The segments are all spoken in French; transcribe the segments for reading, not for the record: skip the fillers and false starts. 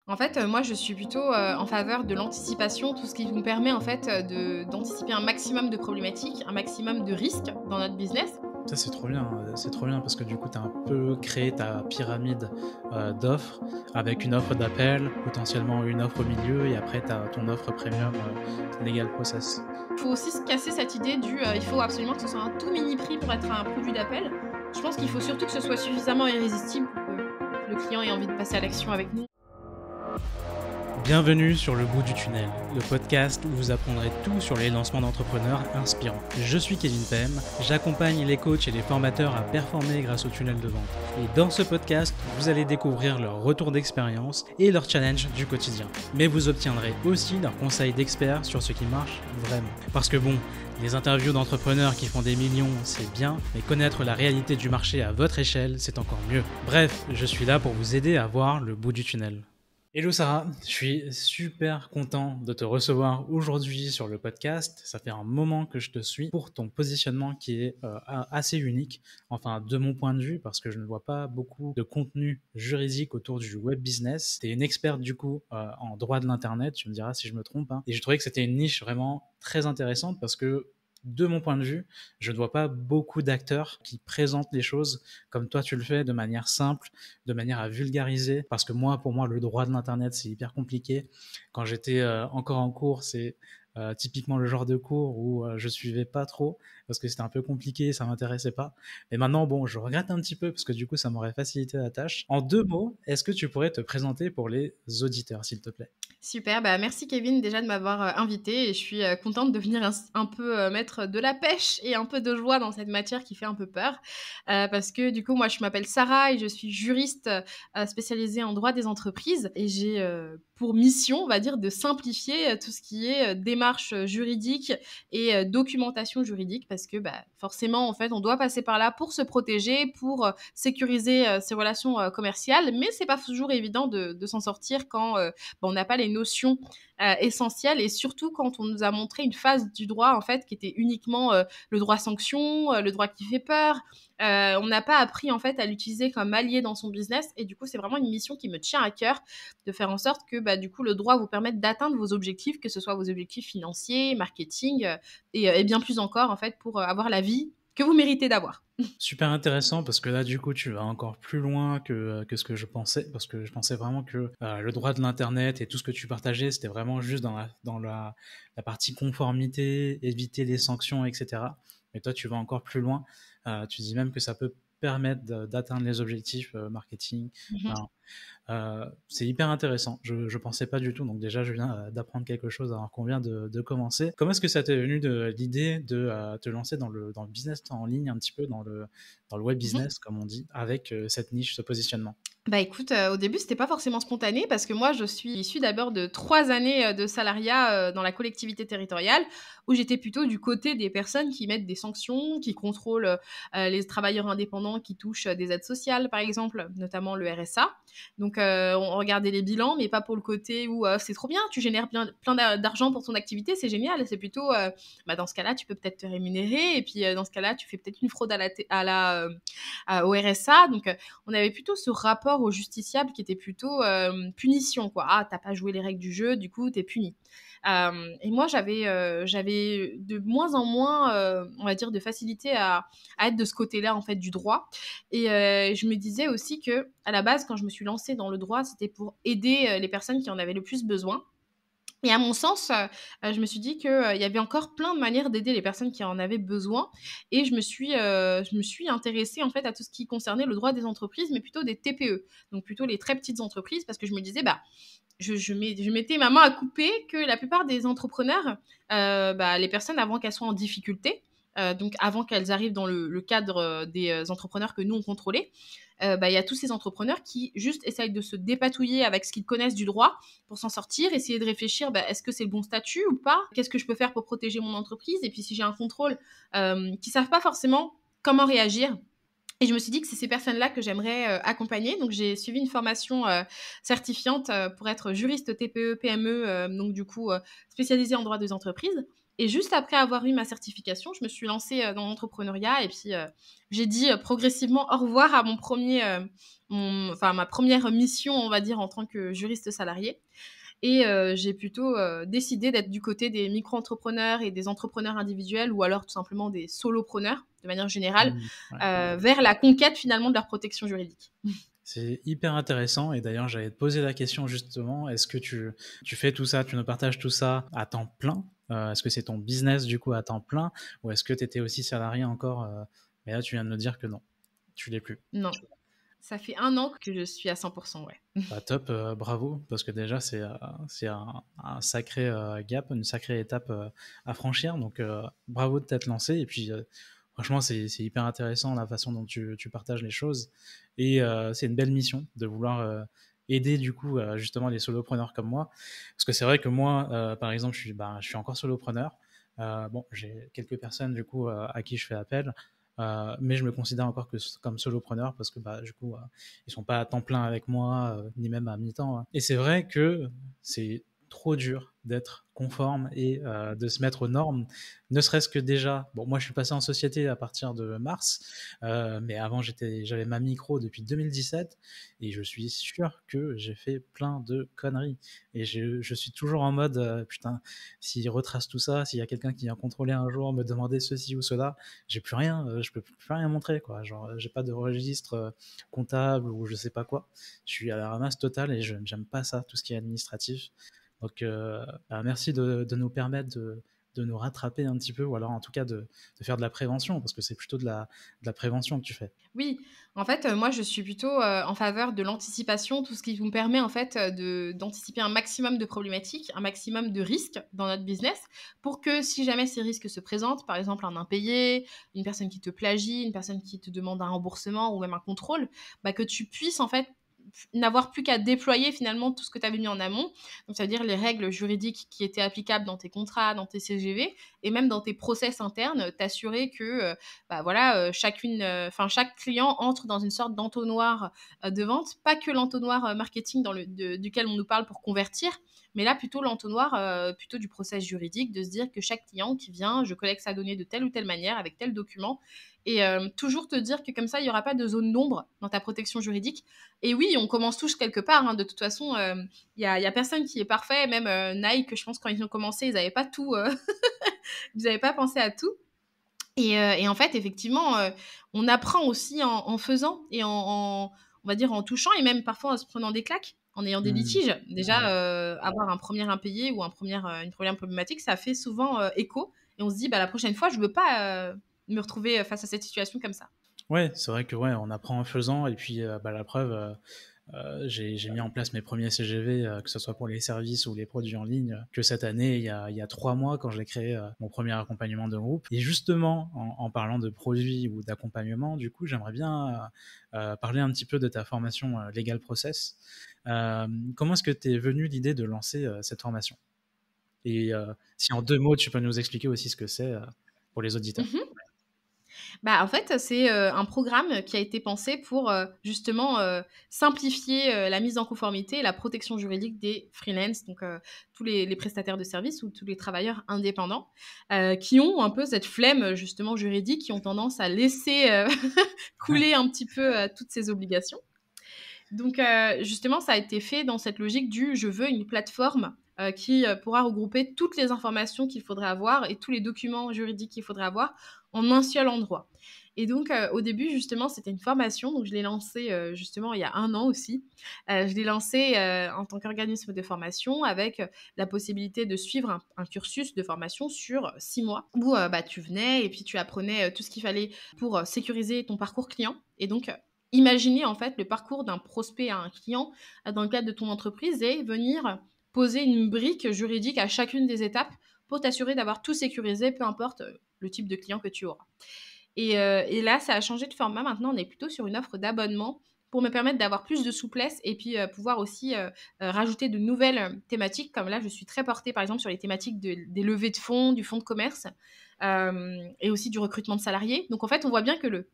En fait, moi, je suis plutôt, en faveur de l'anticipation, tout ce qui nous permet, en fait, d'anticiper un maximum de problématiques, un maximum de risques dans notre business. Ça, c'est trop bien parce que du coup, tu as un peu créé ta pyramide, d'offres avec une offre d'appel, potentiellement une offre au milieu et après tu as ton offre premium, legal process. Il faut aussi se casser cette idée il faut absolument que ce soit un tout mini prix pour être un produit d'appel. Je pense qu'il faut surtout que ce soit suffisamment irrésistible pour que le client ait envie de passer à l'action avec nous. Bienvenue sur Le Bout du Tunnel, le podcast où vous apprendrez tout sur les lancements d'entrepreneurs inspirants. Je suis Kevin Pem, j'accompagne les coachs et les formateurs à performer grâce au tunnel de vente. Et dans ce podcast, vous allez découvrir leur retour d'expérience et leurs challenges du quotidien. Mais vous obtiendrez aussi leurs conseils d'experts sur ce qui marche vraiment. Parce que bon, les interviews d'entrepreneurs qui font des millions, c'est bien, mais connaître la réalité du marché à votre échelle, c'est encore mieux. Bref, je suis là pour vous aider à voir le bout du tunnel. Hello Sarah, je suis super content de te recevoir aujourd'hui sur le podcast. Ça fait un moment que je te suis pour ton positionnement qui est assez unique, enfin de mon point de vue, parce que je ne vois pas beaucoup de contenu juridique autour du web business. Tu es une experte du coup en droit de l'internet, tu me diras si je me trompe, hein. Et je trouvais que c'était une niche vraiment très intéressante parce que de mon point de vue, je ne vois pas beaucoup d'acteurs qui présentent les choses comme toi tu le fais, de manière simple, de manière à vulgariser. Parce que moi, pour moi, le droit de l'Internet, c'est hyper compliqué. Quand j'étais encore en cours, c'est typiquement le genre de cours où je suivais pas trop parce que c'était un peu compliqué, ça m'intéressait pas. Mais maintenant, bon, je regrette un petit peu parce que du coup, ça m'aurait facilité la tâche. En deux mots, est-ce que tu pourrais te présenter pour les auditeurs, s'il te plaît? Super, bah, merci Kevin déjà de m'avoir, invitée et je suis, contente de venir un peu, mettre de la pêche et un peu de joie dans cette matière qui fait un peu peur. Parce que du coup, moi, je m'appelle Sarah et je suis juriste, spécialisée en droit des entreprises et j'ai, pour mission, on va dire, de simplifier, tout ce qui est, démarches, juridiques et documentation juridique parce que, bah, forcément, en fait, on doit passer par là pour se protéger, pour, sécuriser, ses relations, commerciales, mais c'est pas toujours évident de s'en sortir quand, on n'a pas les notions essentielles et surtout quand on nous a montré une phase du droit en fait qui était uniquement le droit sanction, le droit qui fait peur. On n'a pas appris en fait à l'utiliser comme allié dans son business et du coup c'est vraiment une mission qui me tient à cœur de faire en sorte que bah, du coup le droit vous permette d'atteindre vos objectifs, que ce soit vos objectifs financiers, marketing et bien plus encore en fait pour avoir la vie que vous méritez d'avoir. Super intéressant parce que là, du coup, tu vas encore plus loin que ce que je pensais, parce que je pensais vraiment que le droit de l'Internet et tout ce que tu partageais, c'était vraiment juste la partie conformité, éviter les sanctions, etc. Mais toi, tu vas encore plus loin. Tu dis même que ça peut permettre d'atteindre les objectifs marketing. Mhm. Enfin, c'est hyper intéressant. Je pensais pas du tout. Donc déjà, je viens d'apprendre quelque chose alors qu'on vient de commencer. Comment est-ce que ça t'est venu de l'idée de te lancer dans le business en ligne, un petit peu dans le web Mhm. business, comme on dit, avec cette niche, ce positionnement? Bah, écoute, au début, c'était pas forcément spontané parce que moi, je suis issue d'abord de 3 années, de salariat, dans la collectivité territoriale où j'étais plutôt du côté des personnes qui mettent des sanctions, qui contrôlent, les travailleurs indépendants qui touchent, des aides sociales, par exemple, notamment le RSA. Donc on regardait les bilans, mais pas pour le côté où, «C'est trop bien, tu génères bien plein d'argent pour ton activité, c'est génial». C'est plutôt, bah, dans ce cas-là, tu peux peut-être te rémunérer et puis, dans ce cas-là, tu fais peut-être une fraude au RSA. Donc on avait plutôt ce rapport au justiciable qui était plutôt punition, quoi. Ah, t'as pas joué les règles du jeu, du coup, t'es puni. Et moi, j'avais de moins en moins, on va dire, de facilité à être de ce côté-là, en fait, du droit. Et je me disais aussi que, à la base, quand je me suis lancée dans le droit, c'était pour aider les personnes qui en avaient le plus besoin. Et à mon sens, je me suis dit qu'il y avait encore plein de manières d'aider les personnes qui en avaient besoin et je me suis intéressée, en fait, à tout ce qui concernait le droit des entreprises, mais plutôt des TPE, donc plutôt les très petites entreprises parce que je me disais: «Bah, je mettais ma main à couper que la plupart des entrepreneurs, bah, les personnes avant qu'elles soient en difficulté, donc avant qu'elles arrivent dans le cadre, des, entrepreneurs que nous on contrôlait, bah, il y a tous ces entrepreneurs qui juste essayent de se dépatouiller avec ce qu'ils connaissent du droit pour s'en sortir, essayer de réfléchir, bah, est-ce que c'est le bon statut ou pas? Qu'est-ce que je peux faire pour protéger mon entreprise? Et puis si j'ai un contrôle, qui savent pas forcément comment réagir. Et je me suis dit que c'est ces personnes-là que j'aimerais, accompagner. Donc j'ai suivi une formation, certifiante, pour être juriste TPE-PME, donc du coup, spécialisée en droit des entreprises. Et juste après avoir eu ma certification, je me suis lancée dans l'entrepreneuriat et puis j'ai dit progressivement au revoir à ma première mission, on va dire, en tant que juriste salarié. Et j'ai plutôt décidé d'être du côté des micro-entrepreneurs et des entrepreneurs individuels ou alors tout simplement des solopreneurs, de manière générale, Ouais. vers la conquête finalement de leur protection juridique. C'est hyper intéressant et d'ailleurs j'allais te poser la question justement, est-ce que tu fais tout ça, tu nous partages tout ça à temps plein? Est-ce que c'est ton business du coup à temps plein ou est-ce que tu étais aussi salarié encore, mais là tu viens de me dire que non, tu l'es plus. Non, ça fait 1 an que je suis à 100%, ouais. Bah top, bravo, parce que déjà c'est un sacré gap, une sacrée étape à franchir, donc bravo de t'être lancé et puis franchement c'est hyper intéressant la façon dont tu partages les choses et c'est une belle mission de vouloir aider du coup justement les solopreneurs comme moi, parce que c'est vrai que moi par exemple je suis encore solopreneur, bon j'ai quelques personnes du coup à qui je fais appel, mais je me considère encore comme solopreneur parce que du coup ils sont pas à temps plein avec moi, ni même à mi-temps, hein. Et c'est vrai que c'est trop dur d'être conforme et de se mettre aux normes, ne serait-ce que déjà, bon moi je suis passé en société à partir de mars, mais avant j'avais ma micro depuis 2017 et je suis sûr que j'ai fait plein de conneries et je suis toujours en mode putain, s'ils retracent tout ça, s'il y a quelqu'un qui vient contrôler un jour, me demander ceci ou cela, j'ai plus rien, je peux plus rien montrer quoi, genre j'ai pas de registre comptable ou je sais pas quoi, je suis à la ramasse totale et j'aime pas ça, tout ce qui est administratif. Donc merci de nous permettre de nous rattraper un petit peu ou alors en tout cas de faire de la prévention parce que c'est plutôt de la prévention que tu fais. Oui, en fait, moi, je suis plutôt, en faveur de l'anticipation, tout ce qui nous permet, en fait, d'anticiper un maximum de problématiques, un maximum de risques dans notre business pour que si jamais ces risques se présentent, par exemple un impayé, une personne qui te plagie, une personne qui te demande un remboursement ou même un contrôle, que tu puisses, en fait, n'avoir plus qu'à déployer finalement tout ce que tu avais mis en amont. Donc, ça veut dire les règles juridiques qui étaient applicables dans tes contrats, dans tes CGV et même dans tes process internes, t'assurer que chaque client entre dans une sorte d'entonnoir de vente, pas que l'entonnoir marketing duquel on nous parle pour convertir, mais là plutôt l'entonnoir plutôt du process juridique, de se dire que chaque client qui vient, je collecte sa donnée de telle ou telle manière avec tel document et toujours te dire que comme ça, il n'y aura pas de zone d'ombre dans ta protection juridique. Et oui, on commence tous quelque part, hein, de toute façon, il y a personne qui est parfait, même Nike, je pense quand ils ont commencé, ils n'avaient pas tout, ils n'avaient pas pensé à tout. Et en fait, effectivement, on apprend aussi en faisant et on va dire en touchant et même parfois en se prenant des claques, en ayant des litiges. Déjà, avoir un premier impayé ou une première problématique, ça fait souvent écho et on se dit, la prochaine fois, je ne veux pas me retrouver face à cette situation comme ça. Ouais, c'est vrai que ouais, on apprend en faisant et puis la preuve, j'ai mis en place mes premiers CGV, que ce soit pour les services ou les produits en ligne, que cette année, il y a 3 mois, quand j'ai créé mon premier accompagnement de groupe. Et justement, en parlant de produits ou d'accompagnement, du coup, j'aimerais bien parler un petit peu de ta formation Legal Process. Comment est-ce que t'es venue l'idée de lancer cette formation? Et si en 2 mots, tu peux nous expliquer aussi ce que c'est pour les auditeurs. En fait, c'est un programme qui a été pensé pour justement simplifier la mise en conformité et la protection juridique des freelances, donc tous les prestataires de services ou tous les travailleurs indépendants qui ont un peu cette flemme justement juridique, qui ont tendance à laisser couler un petit peu toutes ces obligations. Donc, justement, ça a été fait dans cette logique du je veux une plateforme qui pourra regrouper toutes les informations qu'il faudrait avoir et tous les documents juridiques qu'il faudrait avoir en un seul endroit. Et donc, au début, justement, c'était une formation. Donc, je l'ai lancée justement il y a 1 an aussi. Je l'ai lancée en tant qu'organisme de formation avec la possibilité de suivre un cursus de formation sur 6 mois où tu venais et puis tu apprenais tout ce qu'il fallait pour sécuriser ton parcours client. Et donc, imaginer en fait le parcours d'un prospect à un client dans le cadre de ton entreprise et venir poser une brique juridique à chacune des étapes pour t'assurer d'avoir tout sécurisé, peu importe le type de client que tu auras. Et là, ça a changé de format. Maintenant, on est plutôt sur une offre d'abonnement pour me permettre d'avoir plus de souplesse et puis pouvoir aussi rajouter de nouvelles thématiques. Comme là, je suis très portée, par exemple, sur les thématiques des levées de fonds, du fonds de commerce et aussi du recrutement de salariés. Donc, en fait, on voit bien que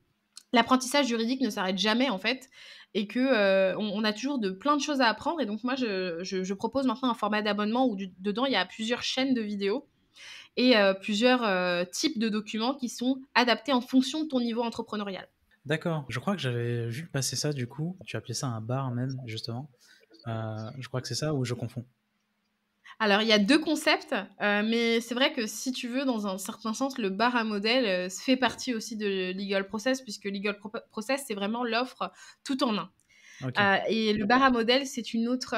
l'apprentissage juridique ne s'arrête jamais, en fait, et que on a toujours plein de choses à apprendre. Et donc, moi, je propose maintenant un format d'abonnement où dedans, il y a plusieurs chaînes de vidéos. et plusieurs types de documents qui sont adaptés en fonction de ton niveau entrepreneurial. D'accord. Je crois que j'avais vu passer ça du coup. Tu appelais ça un bar même, justement. Je crois que c'est ça ou je confonds? Alors, il y a 2 concepts, mais c'est vrai que si tu veux, dans un certain sens, le bar à modèle, fait partie aussi de Legal Process puisque Legal Process, c'est vraiment l'offre tout en un. OK. Et le bar à modèle, c'est une autre,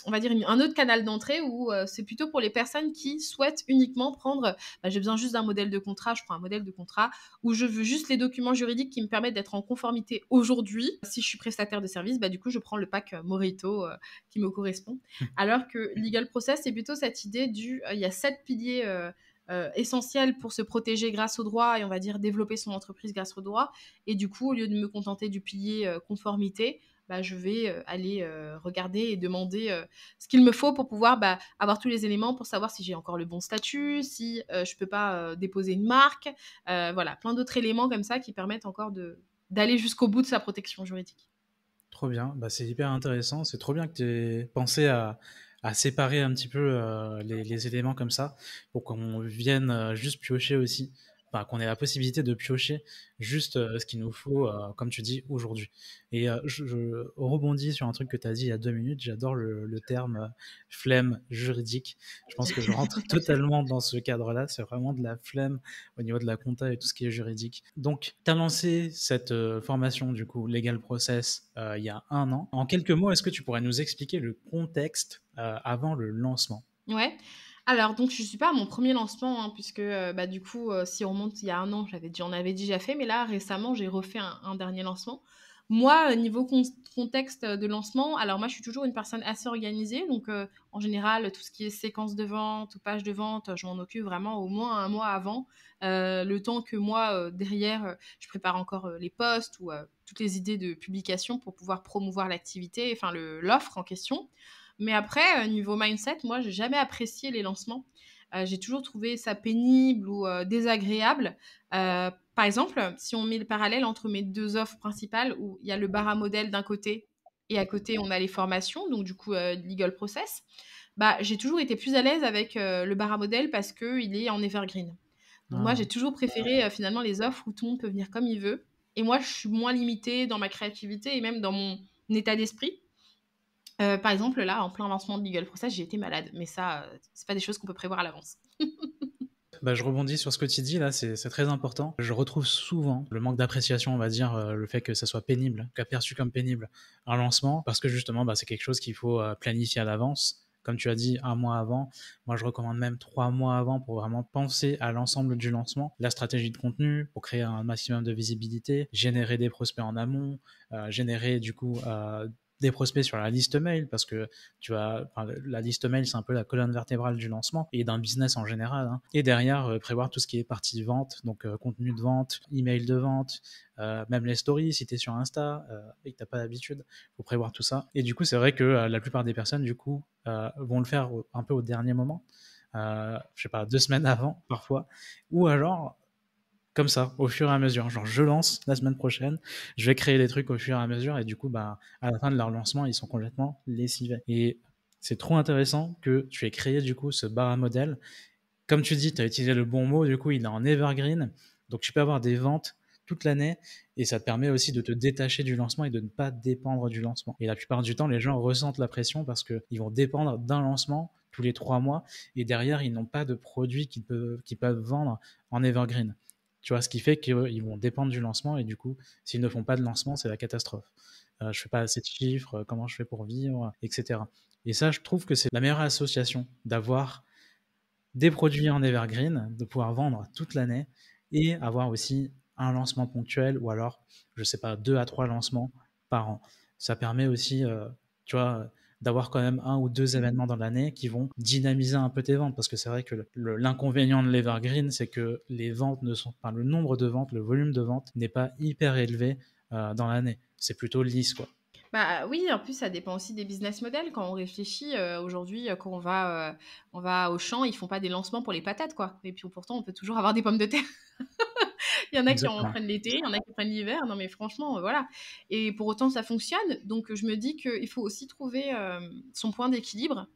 on va dire un autre canal d'entrée où, c'est plutôt pour les personnes qui souhaitent uniquement prendre, j'ai besoin juste d'un modèle de contrat, je prends un modèle de contrat, ou je veux juste les documents juridiques qui me permettent d'être en conformité aujourd'hui. Si je suis prestataire de service, du coup, je prends le pack, Morito, qui me correspond. Alors que Legal Process, c'est plutôt cette idée il y a 7 piliers, essentiels pour se protéger grâce au droit et on va dire développer son entreprise grâce au droit et du coup, au lieu de me contenter du pilier, conformité, je vais aller regarder et demander ce qu'il me faut pour pouvoir avoir tous les éléments pour savoir si j'ai encore le bon statut, si je peux pas déposer une marque, voilà, plein d'autres éléments comme ça qui permettent encore d'aller jusqu'au bout de sa protection juridique. Trop bien. C'est hyper intéressant. C'est trop bien que tu aies pensé à séparer un petit peu les éléments comme ça pour qu'on vienne juste piocher aussi. Enfin, qu'on ait la possibilité de piocher juste ce qu'il nous faut, comme tu dis, aujourd'hui. Et je rebondis sur un truc que tu as dit il y a 2 minutes. J'adore le terme flemme juridique. Je pense que je rentre totalement dans ce cadre-là. C'est vraiment de la flemme au niveau de la compta et tout ce qui est juridique. Donc, tu as lancé cette formation, du coup, Legal Process, il y a 1 an. En quelques mots, est-ce que tu pourrais nous expliquer le contexte avant le lancement? Ouais. Alors donc je suis pas à mon premier lancement, hein, puisque, du coup, si on remonte il y a 1 an, j'en avais déjà fait, mais là récemment, j'ai refait un dernier lancement. Moi, niveau contexte, de lancement, alors moi je suis toujours une personne assez organisée, donc en général, tout ce qui est séquence de vente ou page de vente, je m'en occupe vraiment au moins 1 mois avant, le temps que moi, derrière, je prépare encore, les posts ou toutes les idées de publication pour pouvoir promouvoir l'activité, enfin l'offre en question. Mais après, niveau mindset, moi, j'ai jamais apprécié les lancements. J'ai toujours trouvé ça pénible ou désagréable. Par exemple, si on met le parallèle entre mes 2 offres principales où il y a le bar à modèle d'un côté et à côté, on a les formations, donc du coup, Legal Process, j'ai toujours été plus à l'aise avec, le bar à modèle parce qu'il est en evergreen. Donc moi, Ah, j'ai toujours préféré, finalement les offres où tout le monde peut venir comme il veut et moi, je suis moins limitée dans ma créativité et même dans mon état d'esprit. Par exemple, là, en plein lancement de Legal Process, j'ai été malade, mais ça, c'est pas des choses qu'on peut prévoir à l'avance. je rebondis sur ce que tu dis là, c'est très important. Je retrouve souvent le manque d'appréciation, on va dire, le fait que ça soit pénible, perçu comme pénible, un lancement, parce que justement, c'est quelque chose qu'il faut planifier à l'avance. Comme tu as dit, 1 mois avant. Moi, je recommande même 3 mois avant pour vraiment penser à l'ensemble du lancement, la stratégie de contenu pour créer un maximum de visibilité, générer des prospects en amont, générer du coup des prospects sur la liste mail parce que la liste mail, c'est un peu la colonne vertébrale du lancement et d'un business en général, hein. Et derrière, prévoir tout ce qui est partie vente, donc contenu de vente, email de vente, même les stories, si tu es sur Insta et que tu n'as pas l'habitude, il faut prévoir tout ça. Et du coup, c'est vrai que la plupart des personnes, du coup, vont le faire un peu au dernier moment, je sais pas, 2 semaines avant, parfois, ou alors comme ça, au fur et à mesure. Genre, je lance la semaine prochaine, je vais créer des trucs au fur et à mesure, et du coup, à la fin de leur lancement, ils sont complètement lessivés. Et c'est trop intéressant que tu aies créé, du coup, ce bar à modèle. Comme tu dis, tu as utilisé le bon mot, du coup, il est en evergreen, donc tu peux avoir des ventes toute l'année, et ça te permet aussi de te détacher du lancement et de ne pas dépendre du lancement. Et la plupart du temps, les gens ressentent la pression parce qu'ils vont dépendre d'un lancement tous les 3 mois, et derrière, ils n'ont pas de produits qu'ils peuvent vendre en evergreen. Tu vois, ce qui fait qu'ils vont dépendre du lancement, et du coup, s'ils ne font pas de lancement, c'est la catastrophe. Je fais pas assez de chiffres, comment je fais pour vivre, etc. Et ça, je trouve que c'est la meilleure association d'avoir des produits en evergreen, de pouvoir vendre toute l'année et avoir aussi un lancement ponctuel ou alors, je sais pas, 2 à 3 lancements par an. Ça permet aussi, tu vois, d'avoir quand même 1 ou 2 événements dans l'année qui vont dynamiser un peu tes ventes, parce que c'est vrai que l'inconvénient de l'evergreen, c'est que les ventes le nombre de ventes, le volume de ventes n'est pas hyper élevé dans l'année. C'est plutôt lisse, quoi. Oui, en plus, ça dépend aussi des business models. Quand on réfléchit, aujourd'hui, quand on va au champ, ils font pas des lancements pour les patates, quoi. Et puis pourtant, on peut toujours avoir des pommes de terre. Il y en a qui en Exactement. prennent l'été, il y en a qui prennent l'hiver. Non, mais franchement, voilà. Et pour autant, ça fonctionne. Donc, je me dis qu'il faut aussi trouver son point d'équilibre.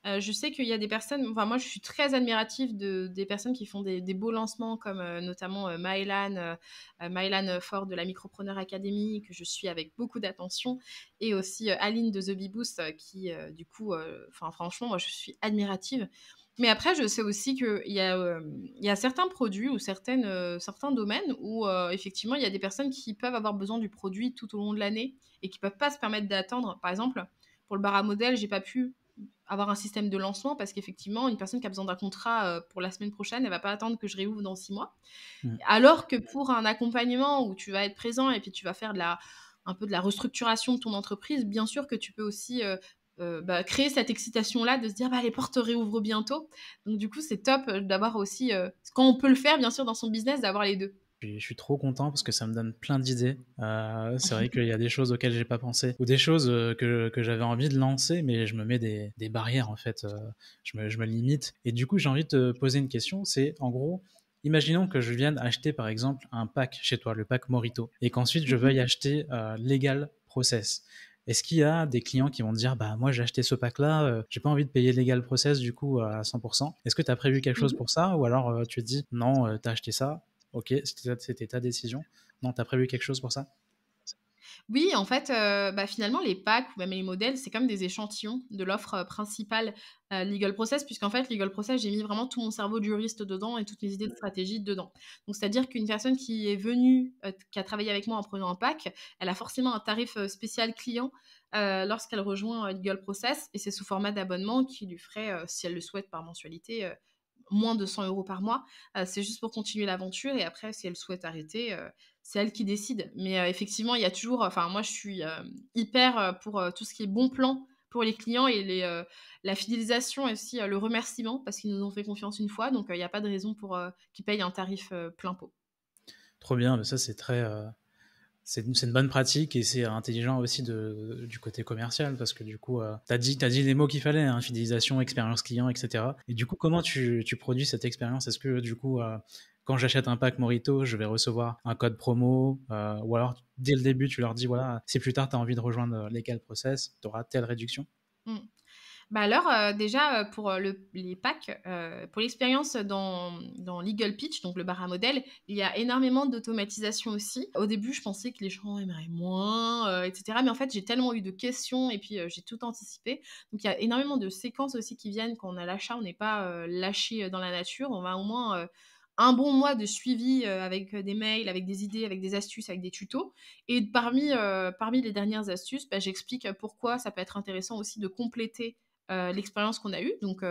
Je sais qu'il y a des personnes, enfin moi je suis très admirative des personnes qui font des beaux lancements comme notamment Maëlan Fort de la Micropreneur Academy, que je suis avec beaucoup d'attention, et aussi Aline de The Bee Boost qui du coup, enfin franchement moi je suis admirative. Mais après je sais aussi il y a certains produits ou certains domaines où effectivement il y a des personnes qui peuvent avoir besoin du produit tout au long de l'année et qui peuvent pas se permettre d'attendre. Par exemple, pour le bar à modèle, j'ai pas pu avoir un système de lancement parce qu'effectivement, une personne qui a besoin d'un contrat pour la semaine prochaine, elle va pas attendre que je réouvre dans 6 mois. Mm. Alors que pour un accompagnement où tu vas être présent et puis tu vas faire un peu de la restructuration de ton entreprise, bien sûr que tu peux aussi créer cette excitation-là de se dire les portes réouvrent bientôt. Donc du coup, c'est top d'avoir aussi, quand on peut le faire, bien sûr, dans son business, d'avoir les deux. Je suis trop content parce que ça me donne plein d'idées. C'est vrai qu'il y a des choses auxquelles j'ai pas pensé ou des choses que j'avais envie de lancer, mais je me mets des barrières en fait. Je me limite. Et du coup, j'ai envie de te poser une question. C'est en gros, imaginons que je vienne acheter par exemple un pack chez toi, le pack Morito, et qu'ensuite je veuille acheter Legal Process. Est-ce qu'il y a des clients qui vont dire bah moi j'ai acheté ce pack là, j'ai pas envie de payer Legal Process du coup à 100%. Est-ce que tu as prévu quelque chose pour ça ou alors tu te dis non, tu as acheté ça, ok, c'était ta décision. Non, t'as prévu quelque chose pour ça? Oui, en fait, finalement, les packs ou même les modèles, c'est comme des échantillons de l'offre, principale, Legal Process, puisqu'en fait, Legal Process, j'ai mis vraiment tout mon cerveau de juriste dedans et toutes mes idées de stratégie dedans. Donc c'est-à-dire qu'une personne qui est venue, qui a travaillé avec moi en prenant un pack, elle a forcément un tarif, spécial client, lorsqu'elle rejoint, Legal Process, et c'est sous format d'abonnement qui lui ferait, si elle le souhaite par mensualité, moins de 100 € par mois. C'est juste pour continuer l'aventure, et après si elle souhaite arrêter, c'est elle qui décide. Mais effectivement, il y a toujours, enfin moi je suis hyper pour tout ce qui est bon plan pour les clients et la fidélisation et aussi le remerciement parce qu'ils nous ont fait confiance une fois. Donc il n'y a pas de raison pour qu'ils payent un tarif plein pot. Trop bien, mais ça c'est très, c'est une bonne pratique et c'est intelligent aussi du côté commercial parce que du coup, t'as dit les mots qu'il fallait, hein, fidélisation, expérience client, etc. Et du coup, comment tu produis cette expérience? Est-ce que du coup, quand j'achète un pack Morito, je vais recevoir un code promo ou alors dès le début, tu leur dis voilà, si plus tard tu as envie de rejoindre Legal Process, tu auras telle réduction? Mm. Bah alors, déjà, pour, les packs, pour l'expérience dans Legal Pitch, donc le bar à modèle, il y a énormément d'automatisation aussi. Au début, je pensais que les gens aimeraient moins, et cetera, mais en fait, j'ai tellement eu de questions et puis, j'ai tout anticipé. Donc il y a énormément de séquences aussi qui viennent quand on a l'achat, on n'est pas, lâché, dans la nature. On a au moins, un bon mois de suivi, avec, des mails, avec des idées, avec des astuces, avec des tutos, et parmi les dernières astuces, j'explique, pourquoi ça peut être intéressant aussi de compléter l'expérience qu'on a eue. Donc,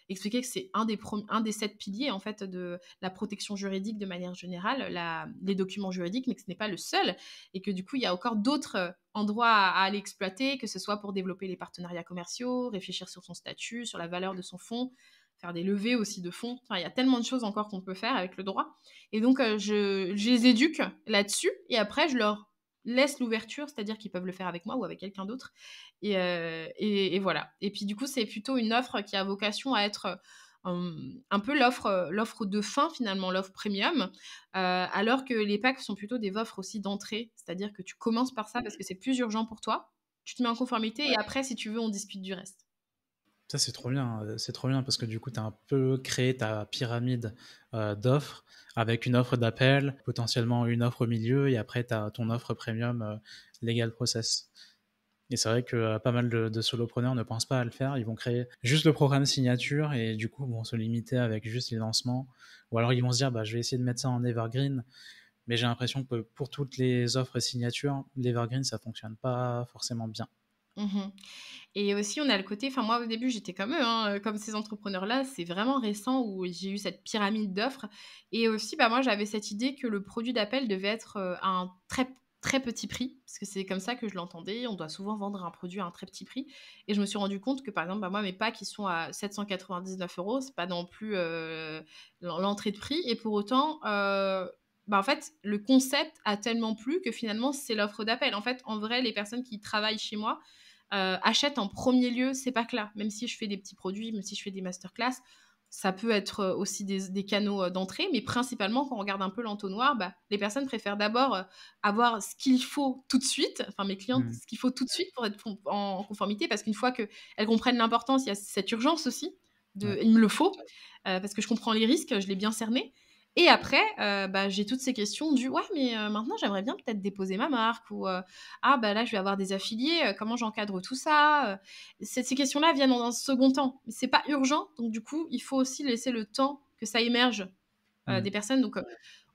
expliquer que c'est un des 7 piliers, en fait, de la protection juridique de manière générale, les documents juridiques, mais que ce n'est pas le seul et que du coup, il y a encore d'autres endroits à aller exploiter, que ce soit pour développer les partenariats commerciaux, réfléchir sur son statut, sur la valeur de son fonds, faire des levées aussi de fonds. Enfin, il y a tellement de choses encore qu'on peut faire avec le droit. Et donc, je les éduque là-dessus et après, je leur laisse l'ouverture, c'est-à-dire qu'ils peuvent le faire avec moi ou avec quelqu'un d'autre. Et voilà. Et puis du coup, c'est plutôt une offre qui a vocation à être un peu l'offre de fin finalement, l'offre premium, alors que les packs sont plutôt des offres aussi d'entrée, c'est-à-dire que tu commences par ça parce que c'est plus urgent pour toi, tu te mets en conformité et après, si tu veux, on discute du reste. Ça, c'est trop bien parce que du coup, tu as un peu créé ta pyramide d'offres avec une offre d'appel, potentiellement une offre au milieu et après, tu as ton offre premium Legal Process. Et c'est vrai que pas mal de solopreneurs ne pensent pas à le faire. Ils vont créer juste le programme signature et du coup, vont se limiter avec juste les lancements. Ou alors, ils vont se dire, bah, je vais essayer de mettre ça en evergreen. Mais j'ai l'impression que pour toutes les offres signature, l'evergreen, ça fonctionne pas forcément bien. Mmh. Et aussi, on a le côté, enfin moi au début j'étais comme eux, hein, comme ces entrepreneurs-là, c'est vraiment récent où j'ai eu cette pyramide d'offres. Et aussi, moi j'avais cette idée que le produit d'appel devait être à un très très petit prix, parce que c'est comme ça que je l'entendais. On doit souvent vendre un produit à un très petit prix. Et je me suis rendu compte que par exemple, moi mes packs ils sont à 799 €, c'est pas non plus l'entrée de prix. Et pour autant, en fait, le concept a tellement plu que finalement c'est l'offre d'appel. En fait, en vrai, les personnes qui travaillent chez moi achètent en premier lieu ces packs-là. Même si je fais des petits produits, même si je fais des masterclass, Ça peut être aussi des canaux d'entrée, mais principalement, quand on regarde un peu l'entonnoir, les personnes préfèrent d'abord avoir ce qu'il faut tout de suite, enfin mes clientes, Mmh. ce qu'il faut tout de suite pour être en conformité, parce qu'une fois qu'elles comprennent l'importance, il y a cette urgence aussi, Ouais. il me le faut, parce que je comprends les risques, je l'ai bien cerné. Et après, j'ai toutes ces questions du ouais, mais maintenant j'aimerais bien peut-être déposer ma marque ou ah, là je vais avoir des affiliés, comment j'encadre tout ça. Ces questions-là viennent dans un second temps. C'est pas urgent, donc du coup, il faut aussi laisser le temps que ça émerge Mmh. des personnes. Donc,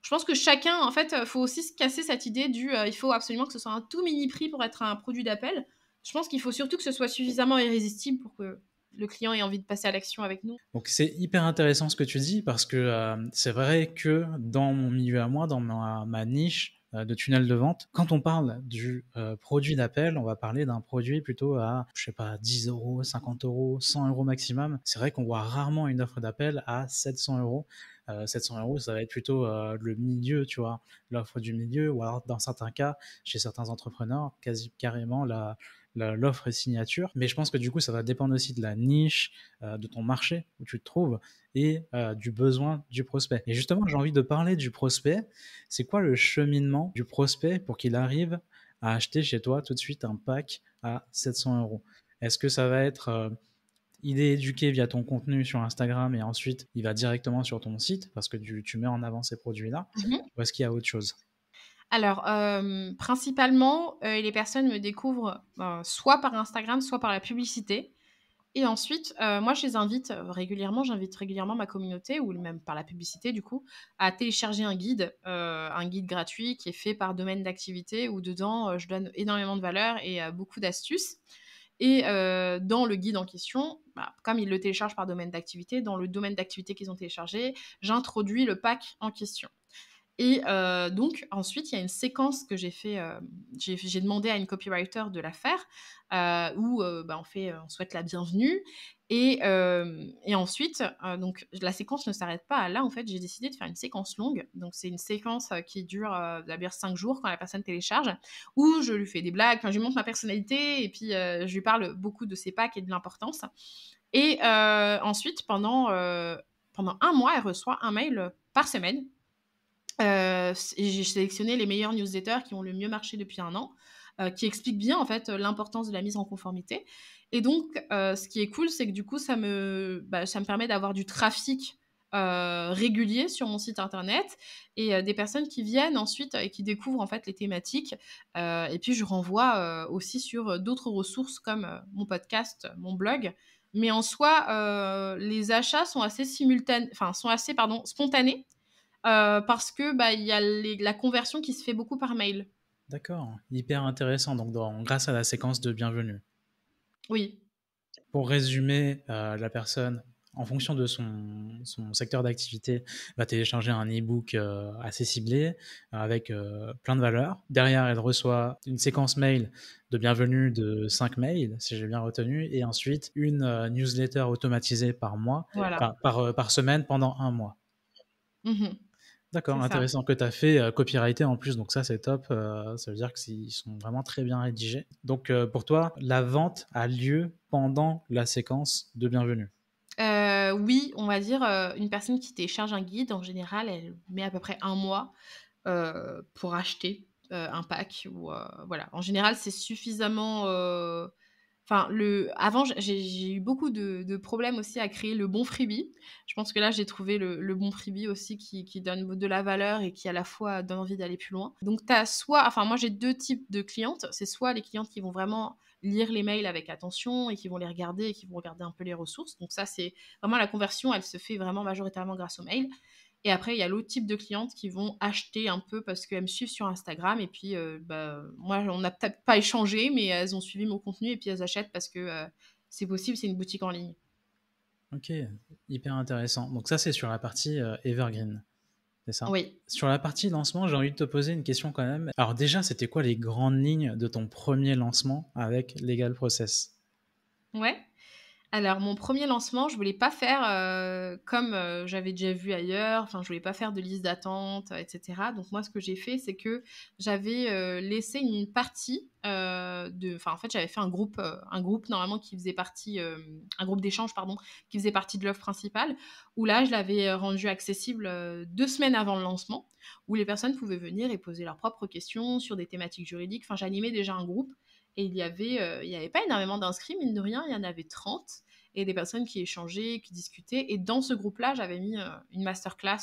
je pense que chacun, en fait, faut aussi se casser cette idée il faut absolument que ce soit un tout mini prix pour être un produit d'appel. Je pense qu'il faut surtout que ce soit suffisamment irrésistible pour que le client ait envie de passer à l'action avec nous. Donc c'est hyper intéressant ce que tu dis parce que c'est vrai que dans mon milieu à moi, dans ma niche de tunnel de vente, quand on parle du produit d'appel, on va parler d'un produit plutôt à, je sais pas, 10 euros, 50 euros, 100 euros maximum. C'est vrai qu'on voit rarement une offre d'appel à 700 euros. 700 euros, ça va être plutôt le milieu, tu vois, l'offre du milieu, ou alors dans certains cas, chez certains entrepreneurs, carrément l'offre est signature. Mais je pense que du coup, ça va dépendre aussi de la niche, de ton marché où tu te trouves et du besoin du prospect. Et justement, j'ai envie de parler du prospect. C'est quoi le cheminement du prospect pour qu'il arrive à acheter chez toi tout de suite un pack à 700 euros? Est-ce que ça va être il est éduqué via ton contenu sur Instagram et ensuite il va directement sur ton site parce que tu mets en avant ces produits-là, Mmh. ou est-ce qu'il y a autre chose? Alors, principalement, les personnes me découvrent, soit par Instagram, soit par la publicité. Et ensuite, moi, j'invite régulièrement ma communauté ou même par la publicité du coup, à télécharger un guide gratuit qui est fait par domaine d'activité où dedans, je donne énormément de valeur et beaucoup d'astuces. Et dans le guide en question, comme ils le téléchargent par domaine d'activité, dans le domaine d'activité qu'ils ont téléchargé, j'introduis le pack en question. Et donc ensuite, il y a une séquence que j'ai fait, j'ai demandé à une copywriter de la faire, où, on souhaite la bienvenue et ensuite, donc la séquence ne s'arrête pas à là, en fait, j'ai décidé de faire une séquence longue. Donc c'est une séquence, qui dure, on va dire 5 jours quand la personne télécharge, où je lui fais des blagues, enfin je lui montre ma personnalité et puis, je lui parle beaucoup de ses packs et de l'importance. Et ensuite pendant 1 mois, elle reçoit un mail, par semaine. J'ai sélectionné les meilleures newsletters qui ont le mieux marché depuis 1 an, qui expliquent bien, en fait, l'importance de la mise en conformité. Et donc ce qui est cool, c'est que du coup, ça me permet d'avoir du trafic, régulier sur mon site internet et des personnes qui viennent ensuite et qui découvrent, en fait, les thématiques. Et puis je renvoie, aussi sur, d'autres ressources comme, mon podcast, mon blog. Mais en soi, les achats sont spontanés. Parce que, il y a la conversion qui se fait beaucoup par mail. D'accord, hyper intéressant. Donc grâce à la séquence de bienvenue. Oui. Pour résumer, la personne, en fonction de son secteur d'activité, va télécharger un e-book assez ciblé, avec plein de valeurs. Derrière, elle reçoit une séquence mail de bienvenue de 5 mails, si j'ai bien retenu, et ensuite une newsletter automatisée par mois, Voilà. par semaine pendant 1 mois. Mmh. D'accord, C'est ça. intéressant que tu as fait copyrighté en plus, donc ça c'est top, ça veut dire qu'ils sont vraiment très bien rédigés. Donc pour toi, la vente a lieu pendant la séquence de bienvenue. Oui, on va dire, une personne qui télécharge un guide, en général, elle met à peu près 1 mois, pour acheter, un pack ou voilà. En général, c'est suffisamment, enfin avant j'ai eu beaucoup de problèmes aussi à créer le bon freebie. Je pense que là, j'ai trouvé le bon freebie aussi qui donne de la valeur et qui à la fois donne envie d'aller plus loin. Donc moi j'ai 2 types de clientes. C'est soit les clientes qui vont vraiment lire les mails avec attention et qui vont les regarder et qui vont regarder un peu les ressources. Donc ça, c'est vraiment la conversion, elle se fait vraiment majoritairement grâce aux mails. Et après, il y a l'autre type de clientes qui vont acheter un peu parce qu'elles me suivent sur Instagram et puis, moi, on n'a peut-être pas échangé, mais elles ont suivi mon contenu et puis elles achètent parce que, c'est possible, c'est une boutique en ligne. Ok, hyper intéressant. Donc ça c'est sur la partie evergreen, c'est ça? Oui. Sur la partie lancement, j'ai envie de te poser une question quand même. Alors déjà, c'était quoi les grandes lignes de ton premier lancement avec Legal Process? Ouais. Alors, mon premier lancement, je voulais pas faire, comme, j'avais déjà vu ailleurs. Enfin, je voulais pas faire de liste d'attente, et cetera. Donc moi, ce que j'ai fait, c'est que j'avais, laissé une partie, en fait, j'avais fait un groupe normalement qui faisait partie, un groupe d'échange, pardon, qui faisait partie de l'offre principale, où là, je l'avais, rendu accessible, 2 semaines avant le lancement, où les personnes pouvaient venir et poser leurs propres questions sur des thématiques juridiques. Enfin, j'animais déjà un groupe et il y avait pas énormément d'inscrits, mine de rien, il y en avait 30 et des personnes qui échangeaient, qui discutaient. Et dans ce groupe-là, j'avais mis une masterclass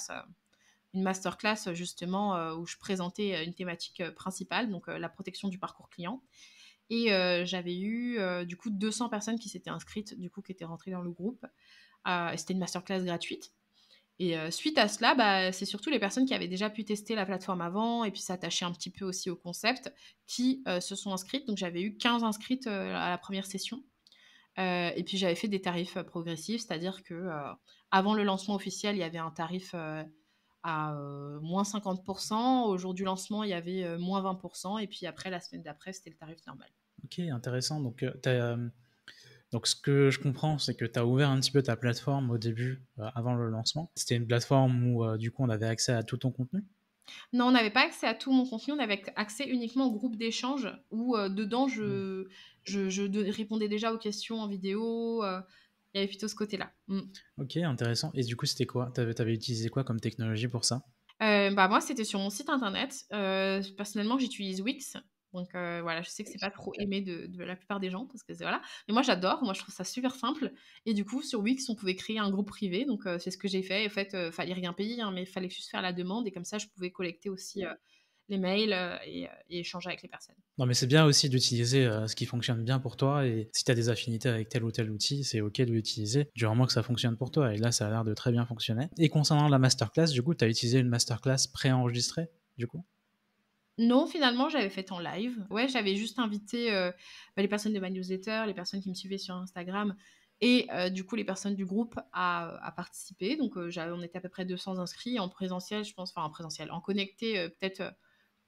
justement où je présentais une thématique principale, donc la protection du parcours client. Et j'avais eu du coup 200 personnes qui s'étaient inscrites, du coup qui étaient rentrées dans le groupe. Et c'était une masterclass gratuite. Et suite à cela, bah, c'est surtout les personnes qui avaient déjà pu tester la plateforme avant et puis s'attacher un petit peu aussi au concept qui se sont inscrites. Donc j'avais eu 15 inscrites à la première session. Et puis j'avais fait des tarifs progressifs, c'est-à-dire que avant le lancement officiel, il y avait un tarif à moins 50%. Au jour du lancement, il y avait moins 20%. Et puis après, la semaine d'après, c'était le tarif normal. Ok, intéressant. Donc, ce que je comprends, c'est que tu as ouvert un petit peu ta plateforme au début, avant le lancement. C'était une plateforme où, du coup, on avait accès à tout ton contenu. Non, on n'avait pas accès à tout mon contenu, on avait accès uniquement au groupe d'échange où dedans, répondais déjà aux questions en vidéo. Il y avait plutôt ce côté-là. Ok, intéressant. Et du coup, c'était quoi? T'avais utilisé quoi comme technologie pour ça? Bah, moi, c'était sur mon site internet. Personnellement, j'utilise Wix. Donc voilà, je sais que c'est pas trop aimé de la plupart des gens parce que voilà. Mais moi, j'adore. Moi, je trouve ça super simple. Et du coup, sur Wix, on pouvait créer un groupe privé. Donc c'est ce que j'ai fait. En fait, fallait rien payer, hein, mais il fallait juste faire la demande. Et comme ça, je pouvais collecter aussi les mails et échanger avec les personnes. Non, mais c'est bien aussi d'utiliser ce qui fonctionne bien pour toi. Et si tu as des affinités avec tel ou tel outil, c'est ok de l'utiliser du moment que ça fonctionne pour toi. Et là, ça a l'air de très bien fonctionner. Et concernant la masterclass, du coup, tu as utilisé une masterclass préenregistrée, du coup? Non, finalement, j'avais fait en live. Ouais, j'avais juste invité les personnes de ma newsletter, les personnes qui me suivaient sur Instagram et du coup les personnes du groupe à participer. Donc on était à peu près 200 inscrits en présentiel, je pense, enfin en présentiel, en connecté peut-être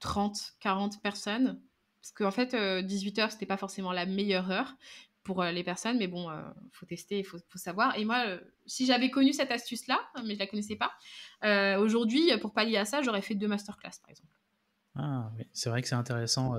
30, 40 personnes. Parce qu'en fait, 18h, c'était pas forcément la meilleure heure pour les personnes, mais bon, faut tester, faut savoir. Et moi, si j'avais connu cette astuce-là, mais je la connaissais pas, aujourd'hui, pour pallier à ça, j'aurais fait 2 masterclass, par exemple. Ah oui, c'est vrai que c'est intéressant.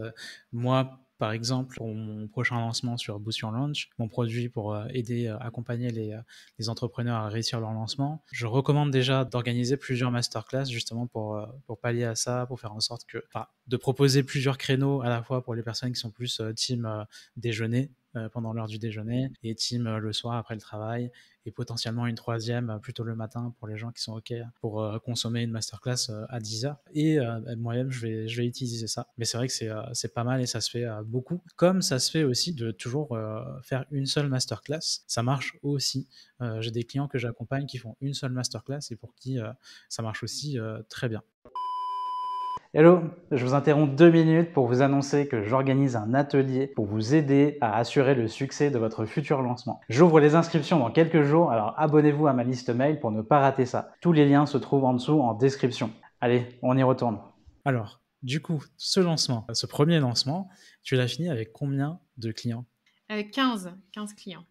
Moi, par exemple, pour mon prochain lancement sur Boost Your Launch, mon produit pour aider, accompagner les entrepreneurs à réussir leur lancement, je recommande déjà d'organiser plusieurs masterclass justement pour pallier à ça, pour faire en sorte que, enfin, de proposer plusieurs créneaux à la fois pour les personnes qui sont plus team déjeuner pendant l'heure du déjeuner et team le soir après le travail et potentiellement une troisième plutôt le matin pour les gens qui sont OK pour consommer une masterclass à 10h. Et moi-même, je vais utiliser ça. Mais c'est vrai que c'est pas mal et ça se fait beaucoup. Comme ça se fait aussi de toujours faire une seule masterclass. Ça marche aussi. J'ai des clients que j'accompagne qui font une seule masterclass et pour qui ça marche aussi très bien. Hello, je vous interromps 2 minutes pour vous annoncer que j'organise un atelier pour vous aider à assurer le succès de votre futur lancement. J'ouvre les inscriptions dans quelques jours, alors abonnez-vous à ma liste mail pour ne pas rater ça. Tous les liens se trouvent en dessous en description. Allez, on y retourne. Alors, du coup, ce premier lancement, tu l'as fini avec combien de clients? 15 clients.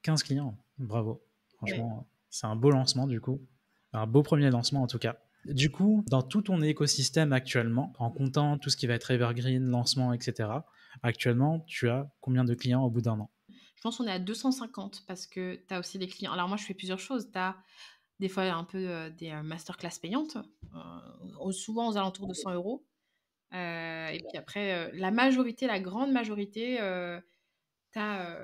15 clients, bravo. Franchement, Ouais. c'est un beau lancement du coup. Un beau premier lancement en tout cas. Du coup, dans tout ton écosystème actuellement, en comptant tout ce qui va être evergreen, lancement, etc., actuellement, tu as combien de clients au bout d'un an? Je pense qu'on est à 250 parce que tu as aussi des clients. Alors moi, je fais plusieurs choses. Tu as des fois un peu des masterclass payantes, souvent aux alentours de 100 euros. Et puis après, la grande majorité, tu as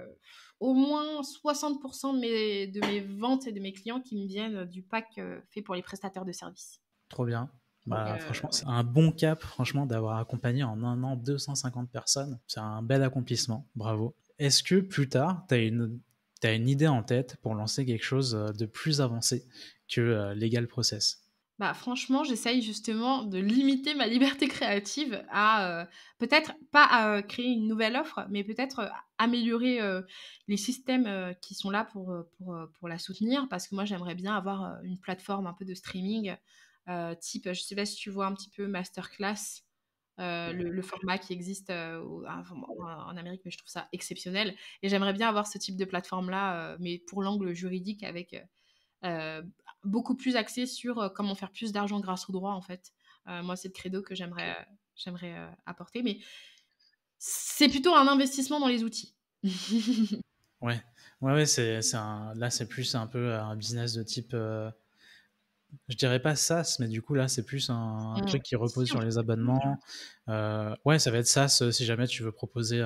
au moins 60% de mes ventes et de mes clients qui me viennent du pack fait pour les prestataires de services. Trop bien. Bah, franchement, Ouais. c'est un bon cap, franchement, d'avoir accompagné en un an 250 personnes. C'est un bel accomplissement. Bravo. Est-ce que plus tard, t'as une idée en tête pour lancer quelque chose de plus avancé que Legal Process? Bah, franchement, j'essaye justement de limiter ma liberté créative à, peut-être pas à, créer une nouvelle offre, mais peut-être, améliorer, les systèmes, qui sont là pour la soutenir. Parce que moi, j'aimerais bien avoir, une plateforme un peu de streaming, type, je sais pas si tu vois un petit peu Masterclass? le format qui existe en Amérique, mais je trouve ça exceptionnel. Et j'aimerais bien avoir ce type de plateforme-là, mais pour l'angle juridique, avec beaucoup plus axé sur comment faire plus d'argent grâce au droit, en fait. Moi, c'est le credo que j'aimerais apporter, mais c'est plutôt un investissement dans les outils. Ouais, là, c'est plus un peu un business de type, je dirais pas SaaS, mais du coup, là, c'est plus un truc qui repose Si, sur les abonnements. Ouais, ça va être SaaS si jamais tu veux proposer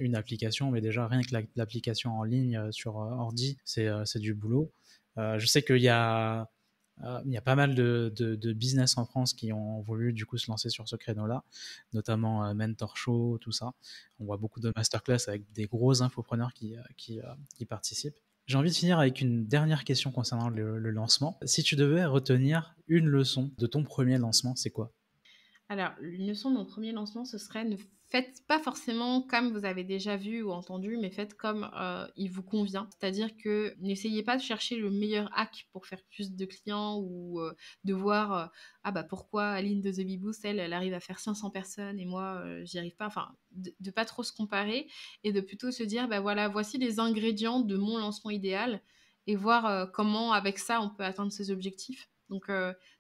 une application, mais déjà, rien que l'application en ligne sur ordi, c'est du boulot. Je sais qu'il y a pas mal de business en France qui ont voulu du coup se lancer sur ce créneau-là, notamment Mentor Show, tout ça. On voit beaucoup de masterclass avec des gros infopreneurs qui participent. J'ai envie de finir avec une dernière question concernant le lancement. Si tu devais retenir une leçon de ton premier lancement, c'est quoi? Alors, une leçon de mon premier lancement, ce serait: ne faites pas forcément comme vous avez déjà vu ou entendu, mais faites comme il vous convient. C'est-à-dire que n'essayez pas de chercher le meilleur hack pour faire plus de clients, ou de voir ah bah pourquoi Aline de The Bee Boost, elle arrive à faire 500 personnes et moi j'y arrive pas. Enfin, de pas trop se comparer, et de plutôt se dire bah voilà, voici les ingrédients de mon lancement idéal, et voir comment avec ça on peut atteindre ses objectifs. Donc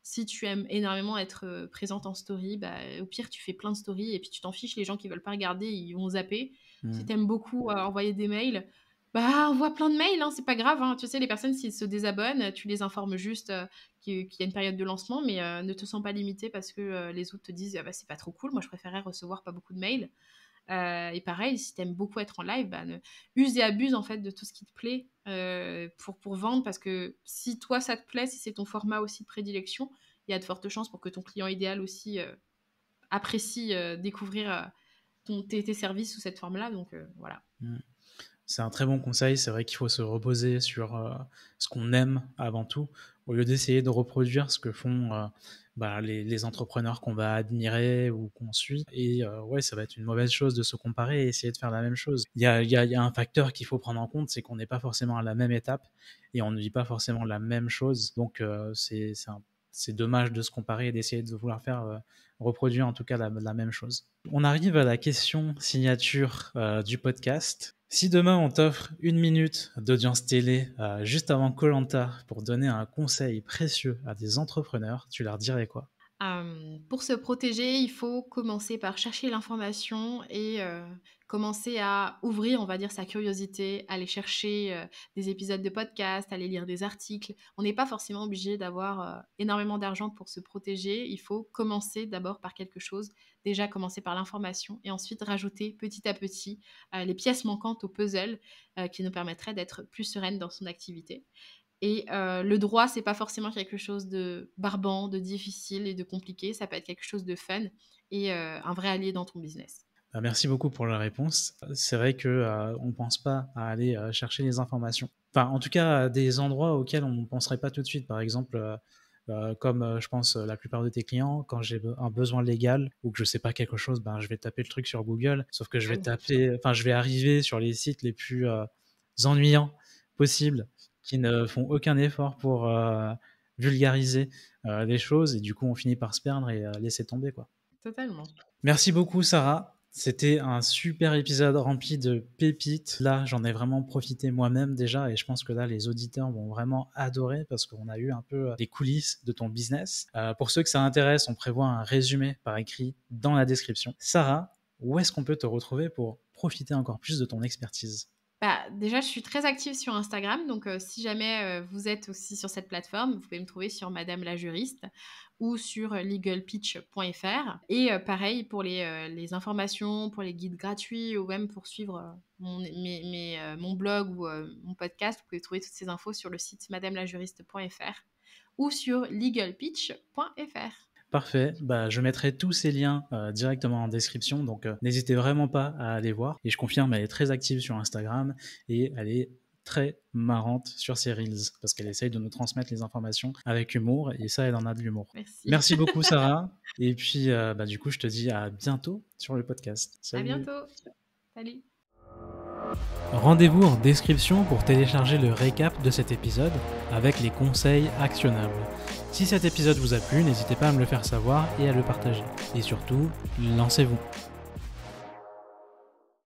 si tu aimes énormément être présente en story, bah, au pire, tu fais plein de stories et puis tu t'en fiches. Les gens qui veulent pas regarder, ils vont zapper. Si tu aimes beaucoup envoyer des mails, bah, envoie plein de mails, hein, c'est pas grave, hein. Tu sais, les personnes, s'ils se désabonnent, tu les informes juste qu'il y a une période de lancement, mais ne te sens pas limité parce que les autres te disent ah bah, c'est pas trop cool. Moi, je préférais recevoir pas beaucoup de mails. Et pareil, si tu aimes beaucoup être en live, bah, use et abuse en fait de tout ce qui te plaît pour vendre, parce que si toi ça te plaît, si c'est ton format aussi de prédilection, il y a de fortes chances pour que ton client idéal aussi apprécie découvrir tes services sous cette forme-là. Donc voilà. C'est un très bon conseil. C'est vrai qu'il faut se reposer sur ce qu'on aime avant tout, au lieu d'essayer de reproduire ce que font les entrepreneurs qu'on va admirer ou qu'on suit. Et ouais, ça va être une mauvaise chose de se comparer et essayer de faire la même chose. Il y a un facteur qu'il faut prendre en compte, c'est qu'on n'est pas forcément à la même étape et on ne vit pas forcément la même chose. Donc c'est dommage de se comparer et d'essayer de vouloir faire reproduire en tout cas la même chose. On arrive à la question signature du podcast. Si demain on t'offre 1 minute d'audience télé juste avant Koh-Lanta pour donner un conseil précieux à des entrepreneurs, tu leur dirais quoi? Pour se protéger, il faut commencer par chercher l'information et commencer à ouvrir, on va dire, sa curiosité, aller chercher des épisodes de podcast, aller lire des articles. On n'est pas forcément obligé d'avoir énormément d'argent pour se protéger. Il faut commencer d'abord par quelque chose. Déjà, commencer par l'information et ensuite rajouter petit à petit les pièces manquantes au puzzle qui nous permettraient d'être plus sereine dans son activité. Et le droit, c'est pas forcément quelque chose de barbant, de difficile et de compliqué. Ça peut être quelque chose de fun et un vrai allié dans ton business. Merci beaucoup pour la réponse. C'est vrai qu'on ne pense pas à aller chercher les informations. Enfin, en tout cas, à des endroits auxquels on ne penserait pas tout de suite. Par exemple, comme je pense la plupart de tes clients, quand j'ai un besoin légal ou que je ne sais pas quelque chose, je vais taper le truc sur Google. Sauf que je vais arriver sur les sites les plus ennuyants possibles, qui ne font aucun effort pour vulgariser les choses, et du coup on finit par se perdre et laisser tomber, quoi. Totalement. Merci beaucoup Sarah, c'était un super épisode rempli de pépites. Là j'en ai vraiment profité moi-même déjà, et je pense que là les auditeurs vont vraiment adorer parce qu'on a eu un peu des coulisses de ton business. Pour ceux que ça intéresse, on prévoit un résumé par écrit dans la description. Sarah, où est-ce qu'on peut te retrouver pour profiter encore plus de ton expertise? Déjà, je suis très active sur Instagram, donc si jamais vous êtes aussi sur cette plateforme, vous pouvez me trouver sur Madame la Juriste ou sur legalpitch.fr. Et pareil pour les informations, pour les guides gratuits, ou même pour suivre mon blog ou mon podcast, vous pouvez trouver toutes ces infos sur le site madamelajuriste.fr ou sur legalpitch.fr. Parfait, je mettrai tous ces liens directement en description, donc n'hésitez vraiment pas à aller voir. Et je confirme, elle est très active sur Instagram et elle est très marrante sur ses Reels parce qu'elle essaye de nous transmettre les informations avec humour, et ça, elle en a de l'humour. Merci beaucoup Sarah, et puis du coup je te dis à bientôt sur le podcast. Salut. À bientôt. Salut. Rendez-vous en description pour télécharger le récap de cet épisode avec les conseils actionnables. Si cet épisode vous a plu, n'hésitez pas à me le faire savoir et à le partager. Et surtout, lancez-vous.